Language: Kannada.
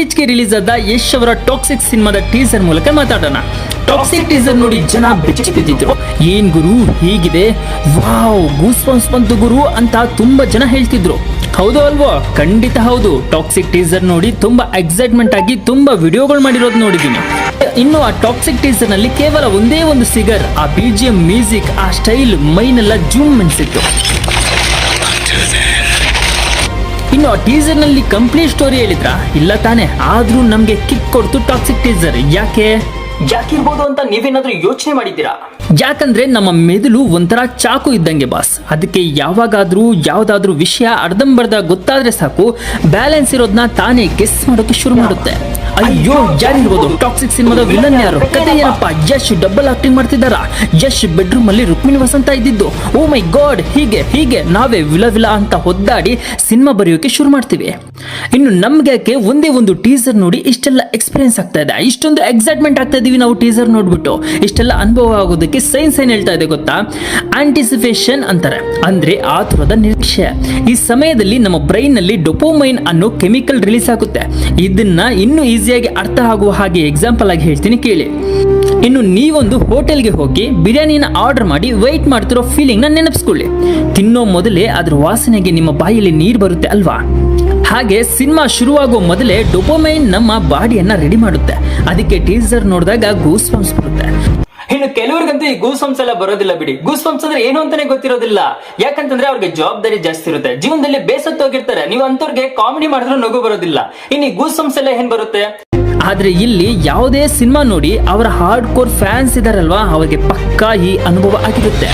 ಇತ್ತೀಚೆಗೆ ರಿಲೀಸ್ ಆದ ಯಶ್ ಅವರ ಟಾಕ್ಸಿಕ್ ಸಿನಿಮಾದ ಟೀಸರ್ ಮೂಲಕ ಮಾತಾಡೋಣ. ಟಾಕ್ಸಿಕ್ ಟೀಸರ್ ನೋಡಿ ಜನ ಬೆಚ್ಚಿ ಬಿದ್ದಿದ್ರು. ಏನ್ ಗುರು ಹೀಗಿದೆ, ವಾವ್ ಗೂಸ್ ಬಂಪ್ಸ್ ಬಂತು ಗುರು ಅಂತ ತುಂಬಾ ಜನ ಹೇಳ್ತಿದ್ರು. ಹೌದು ಅಲ್ವೋ? ಖಂಡಿತ ಹೌದು. ಟಾಕ್ಸಿಕ್ ಟೀಸರ್ ನೋಡಿ ತುಂಬಾ ಎಕ್ಸೈಟ್ಮೆಂಟ್ ಆಗಿ ತುಂಬಾ ವಿಡಿಯೋಗಳು ಮಾಡಿರೋದು ನೋಡಿದೀನಿ. ಇನ್ನು ಆ ಟಾಕ್ಸಿಕ್ ಟೀಸರ್ ನಲ್ಲಿ ಕೇವಲ ಒಂದೇ ಒಂದು ಸಿಗರ್, ಆ BGM ಮ್ಯೂಸಿಕ್, ಆ ಸ್ಟೈಲ್ ಮೈನೆಲ್ಲ ಜೂಮ್ ಮೆನ್ಸಿತ್ತು. ಇನ್ನು ಆ ಟೀಸರ್ ನಲ್ಲಿ ಕಂಪ್ಲೀಟ್ ಸ್ಟೋರಿ ಹೇಳಿದ್ರ? ಇಲ್ಲ ತಾನೆ. ಆದ್ರೂ ನಮ್ಗೆ ಕಿಕ್ ಕೊಡ್ತು ಟಾಕ್ಸಿಕ್ ಟೀಸರ್. ಯಾಕಿರ್ಬೋದು ಅಂತ ನೀವೇನಾದ್ರೂ ಯೋಚನೆ ಮಾಡಿದ್ದೀರಾ? ಯಾಕಂದ್ರೆ ನಮ್ಮ ಮೆದುಳು ಒಂಥರ ಚಾಕು ಇದ್ದಂಗೆ ಬಾಸ್. ಅದಕ್ಕೆ ಯಾವ್ದಾದ್ರೂ ವಿಷಯ ಅರ್ಧಂಬರ್ಧ ಗೊತ್ತಾದ್ರೆ ಸಾಕು, ಬ್ಯಾಲೆನ್ಸ್ ಇರೋದನ್ನ ತಾನೇ ಗೆಸ್ ಮಾಡೋಕೆ ಶುರು ಮಾಡುತ್ತೆ. ಅಯ್ಯೋ ಯಾರಿರ್ಬೋದು? ಟಾಕ್ಸಿಕ್ ಸಿನಿಮಾದ ವಿಲನ್ ಯಾರು? ಕತೆ ಏನಪ್ಪ? ಯಶ್ ಡಬಲ್ ಆಕ್ಟಿಂಗ್ ಮಾಡ್ತಿದ್ದಾರ? ಯಶ್ ಬೆಡ್ರೂಮ್ ಅಲ್ಲಿ ರುಕ್ಮಿಣಿ ವಸಂತ ಇದ್ದಿದ್ದು? ಓ ಮೈ ಗಾಡ್, ಹೀಗೆ ನಾವೇ ವಿಲ ಅಂತ ಒದ್ದಾಡಿ ಸಿನಿಮಾ ಬರೆಯೋಕೆ ಶುರು ಮಾಡ್ತೀವಿ. ಇನ್ನು ನಮ್ಗೆ ಒಂದೇ ಒಂದು ಟೀಸರ್ ನೋಡಿ ಇಷ್ಟೆಲ್ಲ ಎಕ್ಸ್ಪೀರಿಯನ್ಸ್ ಆಗ್ತಾ ಇದೆ, ಇಷ್ಟೊಂದು ಎಕ್ಸೈಟ್ಮೆಂಟ್ ಆಗ್ತಾ ಇದೀವಿ ನಾವು ಟೀಸರ್ ನೋಡ್ಬಿಟ್ಟು. ಇಷ್ಟೆಲ್ಲ ಅನುಭವ ಆಗೋದಕ್ಕೆ ಸೈನ್ಸ್ ಏನ್ ಹೇಳ್ತಾ ಇದೆ ಗೊತ್ತಾ? ಆಂಟಿಸಿಪೇಷನ್ ಅಂತಾರೆ, ಅಂದ್ರೆ ಆತುರದ ನಿರೀಕ್ಷೆ. ಈ ಸಮಯದಲ್ಲಿ ನಮ್ಮ ಬ್ರೈನ್ ನಲ್ಲಿ ಡೋಪೋಮೈನ್ ಅನ್ನೋ ಕೆಮಿಕಲ್ ರಿಲೀಸ್ ಆಗುತ್ತೆ. ಇದನ್ನ ಇನ್ನೂ ಈಸಿಯಾಗಿ ಅರ್ಥ ಆಗುವ ಹಾಗೆ ಎಕ್ಸಾಂಪಲ್ ಆಗಿ ಹೇಳ್ತೀನಿ ಕೇಳಿ. ಇನ್ನು ನೀವೊಂದು ಹೋಟೆಲ್ಗೆ ಹೋಗಿ ಬಿರಿಯಾನಿನ ಆರ್ಡರ್ ಮಾಡಿ ವೆಯ್ಟ್ ಮಾಡ್ತಿರೋ ಫೀಲಿಂಗ್ ನ ನೆನಪಿಸ್ಕೊಳ್ಳಿ. ತಿನ್ನೋ ಮೊದಲೇ ಅದ್ರ ವಾಸನೆಗೆ ನಿಮ್ಮ ಬಾಯಲ್ಲಿ ನೀರು ಬರುತ್ತೆ ಅಲ್ವಾ? ಹಾಗೆ ಸಿನಿಮಾ ಶುರುವಾಗೋ ಮೊದಲೇ ಡೋಪೋಮೈನ್ ನಮ್ಮ ಬಾಡಿಯನ್ನ ರೆಡಿ ಮಾಡುತ್ತೆ. ಅದಕ್ಕೆ ಟೀಸರ್ ನೋಡಿದಾಗ ಗೂಸ್ ಬಂಪ್ಸ್ ಬರುತ್ತೆ. ಇನ್ನು ಕೆಲವರಿಗಂತೂ ಈ ಗೂಸ್ ಬಂಪ್ಸ್ ಎಲ್ಲ ಬರೋದಿಲ್ಲ ಬಿಡಿ. ಗೂಸ್ ಬಂಪ್ಸ್ ಅಂದ್ರೆ ಏನು ಅಂತಾನೆ ಗೊತ್ತಿರೋದಿಲ್ಲ. ಯಾಕಂತಂದ್ರೆ ಅವ್ರಿಗೆ ಜವಾಬ್ದಾರಿ ಜಾಸ್ತಿ ಇರುತ್ತೆ, ಜೀವನದಲ್ಲಿ ಬೇಸತ್ತೋಗಿರ್ತಾರೆ. ನೀವು ಅಂತವ್ರಿಗೆ ಕಾಮಿಡಿ ಮಾಡಿದ್ರು ನಗು ಬರೋದಿಲ್ಲ. ಇನ್ನು ಈ ಗೂಸ್ ಬಂಪ್ಸ್ ಎಲ್ಲ ಏನ್ ಬರುತ್ತೆ? ಆದ್ರೆ ಇಲ್ಲಿ ಯಾವುದೇ ಸಿನಿಮಾ ನೋಡಿ ಅವರ ಹಾರ್ಡ್ ಕೋರ್ ಫ್ಯಾನ್ಸ್ ಇದಾರಲ್ವಾ, ಅವರಿಗೆ ಪಕ್ಕಾ ಈ ಅನುಭವ ಆಗಿರುತ್ತೆ.